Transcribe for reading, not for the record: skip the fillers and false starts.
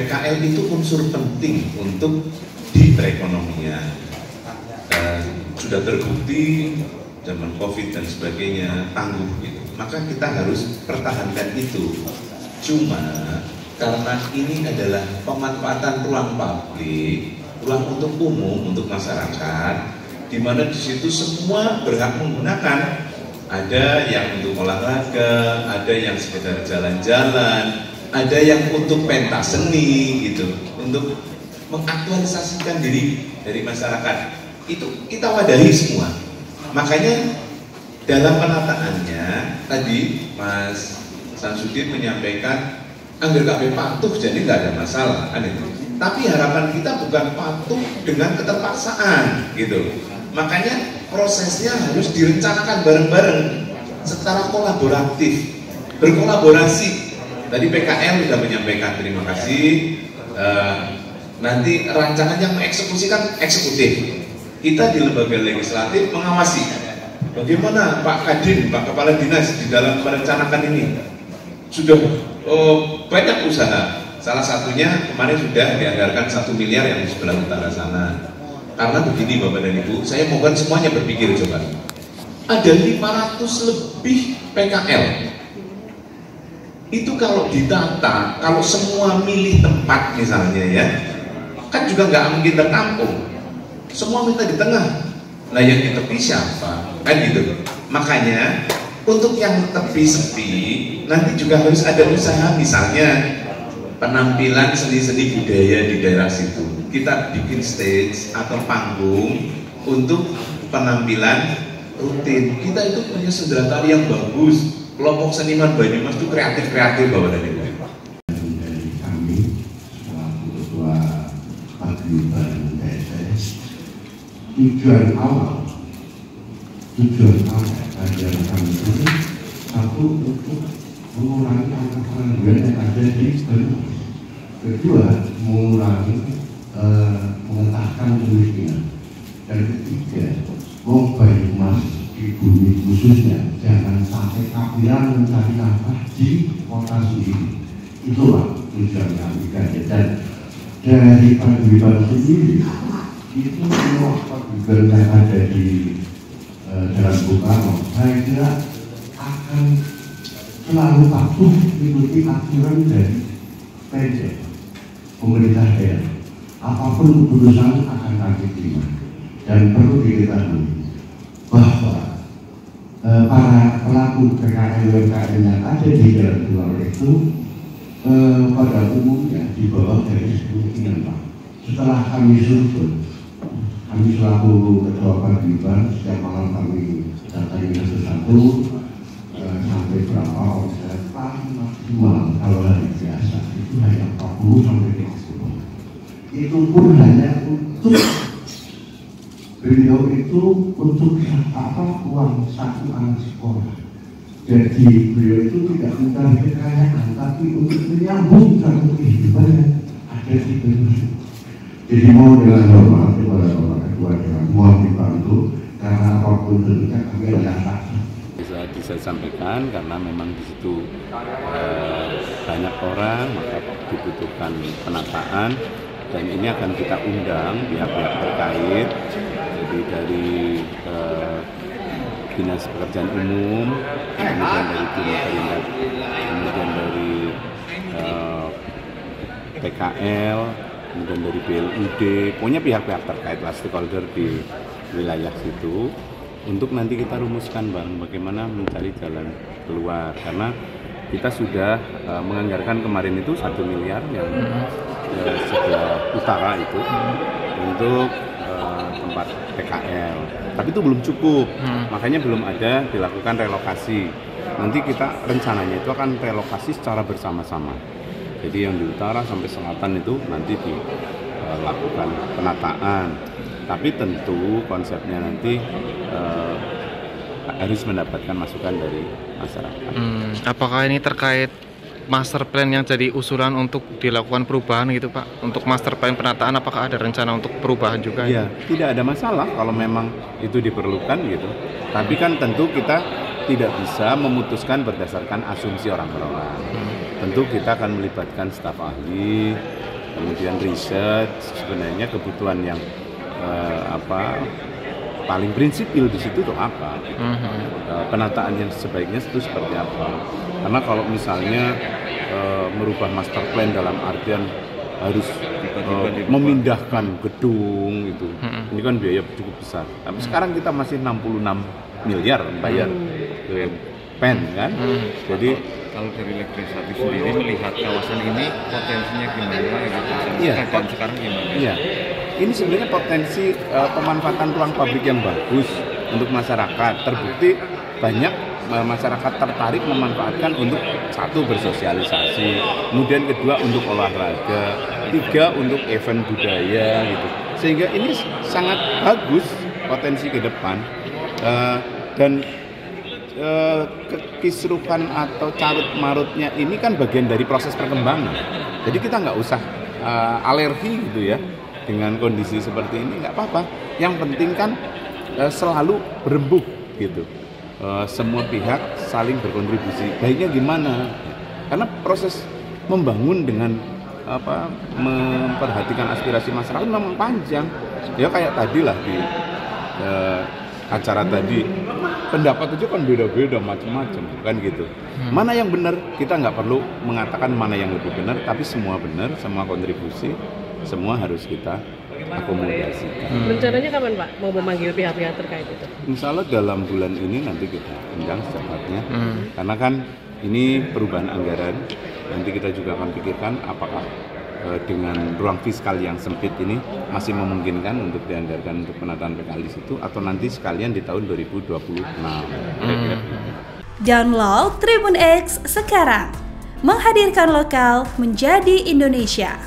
PKL itu unsur penting untuk di perekonomian. Sudah terbukti zaman COVID dan sebagainya tangguh gitu. Maka kita harus pertahankan itu. Cuma karena ini adalah pemanfaatan ruang publik, ruang untuk umum, untuk masyarakat, di mana di situ semua berhak menggunakan. Ada yang untuk olahraga, ada yang sekedar jalan-jalan, ada yang untuk pentas seni gitu, untuk mengaktualisasikan diri dari masyarakat. Itu kita wadahi semua. Makanya dalam penataannya tadi Mas Samsudin menyampaikan anggar KB patuh, jadi nggak ada masalah kan itu. Tapi harapan kita bukan patuh dengan keterpaksaan gitu. Makanya prosesnya harus direncanakan bareng-bareng secara kolaboratif, berkolaborasi. Tadi PKL sudah menyampaikan terima kasih. Nanti rancangan yang mengeksekusikan eksekutif. Kita di lembaga legislatif mengawasi. Bagaimana Pak Kadin, Pak Kepala Dinas di dalam merencanakan ini? Sudah banyak usaha. Salah satunya kemarin sudah dianggarkan 1 miliar yang di sebelah utara sana. Karena begini Bapak dan Ibu, saya mohon semuanya berpikir coba. Ada 500 lebih PKL. Itu kalau ditata, kalau semua milih tempat misalnya ya, kan juga nggak mungkin tertampung. Semua minta di tengah. Nah yang di tepi siapa? Kan gitu. Makanya untuk yang tepi sepi nanti juga harus ada usaha, misalnya penampilan seni-seni budaya di daerah situ. Kita bikin stage atau panggung untuk penampilan rutin. Kita itu punya sendera tari yang bagus. Kelompok seniman Banyumas itu kreatif-kreatif Bapak dan Ibu. Dari kami selaku Ketua Paguyuban PSS, tujuan awal kajian kami itu satu untuk mengurangi angka pengangguran yang ada di Banyumas. Kedua, mengurangi mengentaskan kemiskinan. Dan ketiga, Banyumas di bumi khususnya jangan sampai kafiran mencari nafkah di kota sendiri. Itulah tujuan kami dan dari paguyuban sendiri itu semua paguyuban yang ada di Jalan Bung Karno, saya kira akan selalu patuh mengikuti aturan dari PJ pemerintah daerah. Apapun keputusan akan kami terima. Dan perlu diketahui bahwa para pelaku PKL-UMKM yang ada di dalam luar itu pada umumnya di bawah dari kemungkinan Pak. Setelah kami survei, kami selaku Ketua Paguyuban setiap malam kami datangi satu-satu sampai berapa omset paling maksimal kalau hari biasa itu hanya 40 sampai 50. Itu pun hanya untuk beliau itu untuk uang satu anak sekolah. Jadi beliau itu tidak mencari kekayaan, tapi untuk menyambung satu kehidupan yang ada di Banyumas. Jadi mohon dengan hormat kepada Bapak Ketua Dewan, mohon dibantu karena apapun bentuknya kami adalah saksi. Bisa disampaikan karena memang di situ banyak orang, maka dibutuhkan penataan dan ini akan kita undang pihak-pihak terkait. Jadi dari Dinas Pekerjaan Umum, kemudian dari Perindak, kemudian dari PKL, kemudian dari BLUD, pokoknya pihak-pihak terkait lah, stakeholder di wilayah situ, untuk nanti kita rumuskan bagaimana mencari jalan keluar. Karena kita sudah menganggarkan kemarin itu 1 miliar yang sebelah utara itu untuk tempat PKL, tapi itu belum cukup, makanya belum ada dilakukan relokasi. Nanti kita rencananya itu akan relokasi secara bersama-sama. Jadi yang di utara sampai selatan itu nanti dilakukan penataan, tapi tentu konsepnya nanti harus mendapatkan masukan dari masyarakat. Apakah ini terkait master plan yang jadi usulan untuk dilakukan perubahan gitu Pak? Untuk master plan penataan apakah ada rencana untuk perubahan juga? Ya, tidak ada masalah kalau memang itu diperlukan gitu. Tapi kan tentu kita tidak bisa memutuskan berdasarkan asumsi orang per orang. Tentu kita akan melibatkan staf ahli, kemudian riset sebenarnya kebutuhan yang paling prinsipil di situ tuh apa, penataan yang sebaiknya itu seperti apa. Karena kalau misalnya merubah master plan dalam artian harus memindahkan gedung itu, ini kan biaya cukup besar. Tapi sekarang kita masih 66 miliar bayar ke PEN kan, jadi kalau dari legislatif sendiri melihat kawasan ini potensinya gimana gitu, iya, dan sekarang gimana? Iya, ini sebenarnya potensi pemanfaatan ruang publik yang bagus untuk masyarakat. Terbukti banyak masyarakat tertarik memanfaatkan untuk satu bersosialisasi, kemudian kedua untuk olahraga, tiga untuk event budaya gitu. Sehingga ini sangat bagus potensi ke depan dan kekisruhan atau carut-marutnya ini kan bagian dari proses perkembangan. Jadi kita nggak usah alergi gitu ya dengan kondisi seperti ini, nggak apa-apa. Yang penting kan selalu berembuk gitu. Semua pihak saling berkontribusi. Baiknya gimana? Karena proses membangun dengan memperhatikan aspirasi masyarakat memang panjang. Ya kayak tadi lah di acara tadi, pendapat itu kan beda-beda macam-macam kan gitu. Mana yang benar, kita nggak perlu mengatakan mana yang lebih benar, tapi semua benar, semua kontribusi, semua harus kita akomodasikan. Rencananya kapan Pak mau memanggil pihak-pihak terkait itu? Insya Allah dalam bulan ini nanti kita undang secepatnya, karena kan ini perubahan anggaran. Nanti kita juga akan pikirkan apakah dengan ruang fiskal yang sempit ini masih memungkinkan untuk dianggarkan untuk penataan PKL di situ, atau nanti sekalian di tahun 2026. Download Tribun X sekarang, menghadirkan lokal menjadi Indonesia.